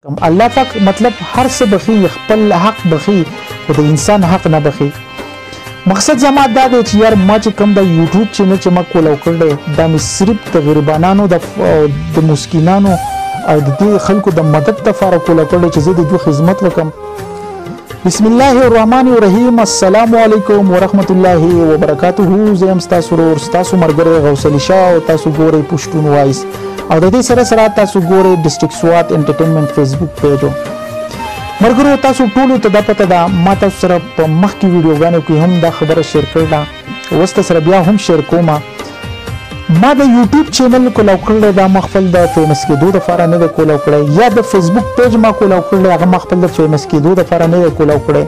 الله پاک مطلب هر څه بخي خپل حق بخي خو د انسان حق نه بخي. مقصد زما دا دی چې یار ما چې کوم د یوټیوب چینل چې ما کولو کړل دا مې صرف د غریبانو د مسکینانو او د دې خلکو د مدد لپاره کولو کړل چې زه د دوی خدمت وکم. بسم الله الرحمن الرحیم. السلام علیکم ورحمت الله وبرکاته. زه ام تاسو ورور تاسو مرګره غوث علي شاه او تاسو ګورئ پښتون وایس او د دې سره سره تاسو ګورئ ډسټریکټ سوات انټرټینمنټ فیسبوک پیج. مرګرو تاسو ټول ته د پته ده ما تاسو سره په مخکې ویډیوګانو کې هم دا خبره شیر کړل وسته سره بیا هم شیر کوم. ما د یوټیوب چینل کولو کړل دا مخفل د فیمس کېدو لپاره نه کولو کړل یا د فیسبوک پیج ما کولو کړل هغه مخفل د فیمس کېدو لپاره نه کولو کړل.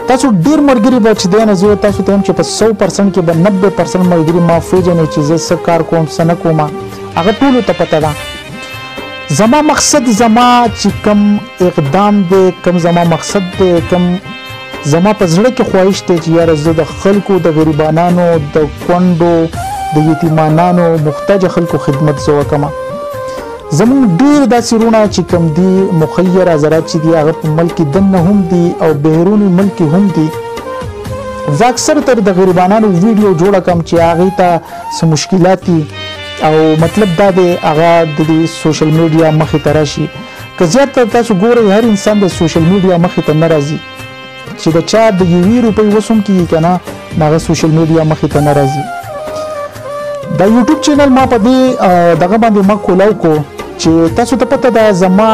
تاسو ډیر مرګري بچ دی نه زه تاسو ته هم چې په 100% کې به 90% مرګري ما فیجنې چې زه څه کار کوم څه نه کوم هغه ټول ته پته ده. زما مقصد زما چې کم اقدام دی کم زما مقصد دی کم زما په زړه کې خواهش دی چې یاره زه د خلکو د غریبانانو د کونډو د یتیمانانو محتاج خلکو خدمت زه وکم. زمونږ ډیر داسې رونه چې کم دي مخیر حضرات چې دي هغه په ملک دننه هم دي او بهرونی ملک هم دي. زه اکثر تر د غریبانانو ویډیو جوړه کم چې هغه ته څه مشکلات دي او مطلب دا دی هغه د سوشل میډیا مخې ته راشي. که زیات تاسو ګورئ هر انسان د سوشل میډیا مخې ته نه راځي چې د چا د 1 روپۍ وسوم کیږي کنه هغه سوشل میډیا مخې ته نه راځي. دا یوټیوب چینل ما په دې دغه باندې ما کولاو کو چې تاسو ته پته ده زما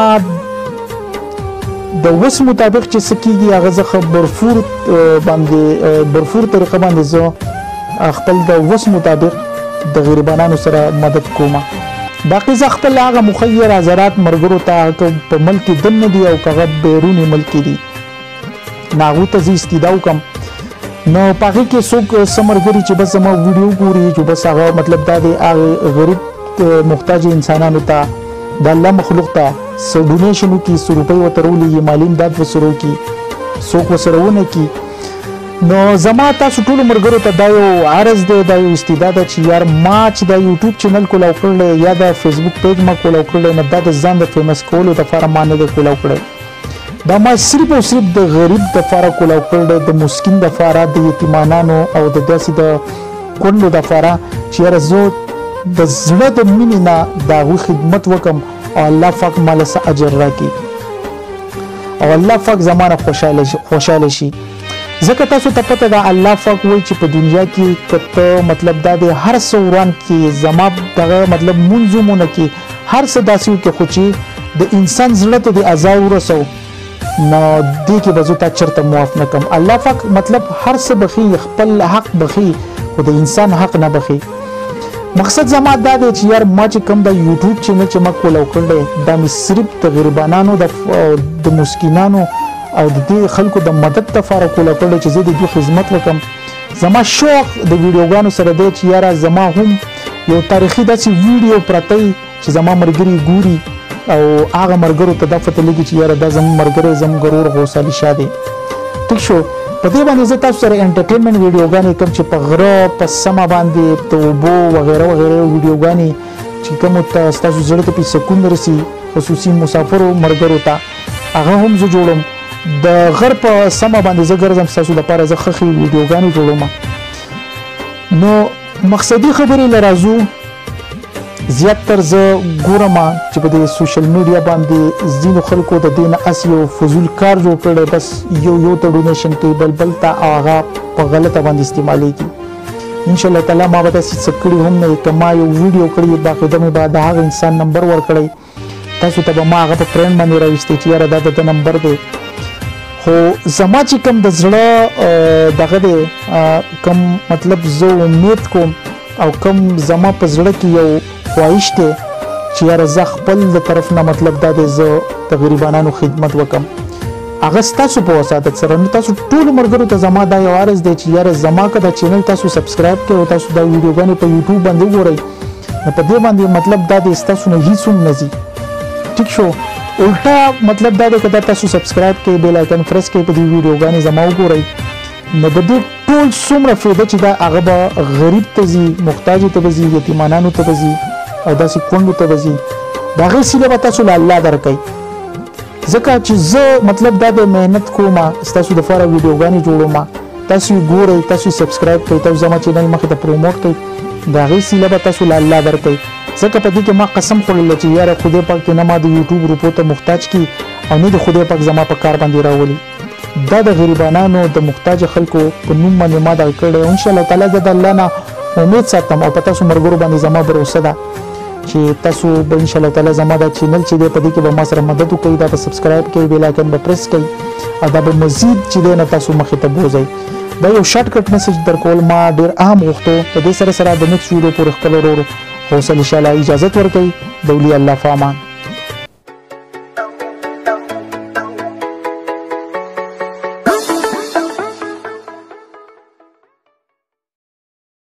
د وس مطابق چې سکیږي هغه زه برفور باندې برفور طریقه باندې زه خپل د وس مطابق د غریبانو سره مدد کوم. باقي زه خپل هغه مخیر حضرات مرګرو ته په ملک دننه دي او هغه بیرونی ملک دي ناغو ته زه استیدا وکم. نو پاګه کې څوک سمرګری چې بس ما ویډیو ګوري چې بس هغه مطلب دا دی هغه غریب محتاج انسانانو ته د الله مخلوق ته څو ډونیشن کی 100 روپۍ وترولې مالی امداد وسرو کی څوک وسرونه کی. نو زما تاسو ټول مرګرو ته دا یو عرض دی دا یو استعداد چې یار ما چې د یوټیوب چینل کولو کړل یا د فیسبوک پیج ما کولو کړل نه د ځان د فیمس کولو لپاره ما نه کولو کړل. دا ما صرف او صرف د غریب لپاره کولو کړل د مسکین لپاره د یتیمانو او د داسې د کونډو لپاره چې یار زه د زړه د مینې نه دا خدمت وکم او الله پاک مال سره اجر راکړي او الله پاک زمانه خوشاله شي. ځکه تاسو ته پته ده الله پاک وایي چې په دنیا کې کته مطلب دا د هر څوران کې زما دغه مطلب منظومونه کې هر څه داسې کې خو چې د انسان زړه ته د عذاب ورسو نو دې کې به زه تا چرته معاف نه کوم. الله پاک مطلب هر څه بخي خپل حق بخي خو د انسان حق نه بخي. مقصد زما دا دی چې یار ما چې کوم د یوټیوب چینل چې ما کولو کړل دا مې صرف د غریبانو د مسکینانو او د دې خلکو د مدد لپاره کولو کړل چې زه د دوی خدمت وکم. زما شوق د ویډیوګانو سره دی چې یاره زما هم یو تاریخي داسې ویډیو پرته چې زما مرګري ګوري او هغه مرګرو ته د پته لګي چې یاره دا زموږ مرګري زموږ غرور غوث علي شاه دی. ټیک شو. په دې باندې زه تاسو سره انټرټینمنټ ویډیوګانې کوم چې په غره په سما باندې په اوبو وغیره وغیره ویډیوګانې چې کوم تاسو زړه ته په سکون رسي خصوصي مسافرو مرګرو ته هغه هم زه جوړم. د غر په سما باندې زه ګرځم تاسو لپاره زه خخي ویډیوګانې جوړوم. نو مقصدی خبرې لرازو زیاتره زه ګورم چې په دې سوشل میډیا باندې ځینو خلکو د دین اسیو فزول کار جوړ کړي بس یو ته ډونیشن کوي بل ته هغه په غلطه باندې استعمالي کی. ان شاء الله تعالی ما به تاسو سکړي هم نه کما یو ویډیو کړی باقاعده مې بعد هغه انسان نمبر ور کړی تاسو ته ما هغه په فرند باندې راوستي چې یاره دا د نمبر دی. خو زما چې کوم د زړه دغه دی کوم مطلب زه امید کوم او کوم زما په زړه کې یو خواهش دی چې یاره زه خپل د طرف نه مطلب دا دی زه د غریبانو خدمت وکم هغه ستاسو په وساتت سره. نو تاسو ټول مرګرو ته زما دا یو عرض دی چې یاره زما که دا چینل تاسو سبسکرایب کړئ او تاسو دا ویډیوګانې په یوټیوب باندې وګورئ نو په دې باندې مطلب دا دی ستاسو نه هیڅ هم نه ځي. ټیک شو. الټا مطلب دا دی که تاسو سبسکرایب کړئ بیل آیکن پریس کړئ په دې ویډیوګانې زما وګورئ نو د دې ټول څومره فایده چې دا هغه به غریب ته ځي محتاج ته به ځي یتیمانانو ته به ځي او داسې کونډو ته به ځي د هغې سیله به تاسو له الله درکوي. ځکه چې زه مطلب دا د مهنت کوم تاسو د فاره ویډیوګانې جوړوم تاسو ګورئ تاسو سبسکرایب کړئ تاسو زما چینل مخې ته پروموټ کړئ دا غي سیله به تاسو الله درکړي ځکه په دې کې ما قسم خوړل چې یاره خدای پاک ته نه ما د یوټیوب روپو ته محتاج کی او نه د خدای پاک زما په کار باندې راولي دا د غریبانو د محتاج خلکو په نوم باندې ما دا کړی ان شاء الله تعالی د الله نه امید ساتم او په تاسو مرګرو باندې زما باور ده چې تاسو به ان شاء الله تعالی زما دا چینل چې د پدې کې به ما سره مدد وکړي دا په سبسکرایب کړئ بیل آیکن به پریس کړئ او دا به مزید چې نه تاسو مخې ته بوزئ دا یو شارټ کټ میسج درکول ما ډیر اهم غوښتو په دې سره د نیکسټ ویډیو پورې خپل ورو حوصله ان شاء الله اجازه ورکړئ دولی الله فامان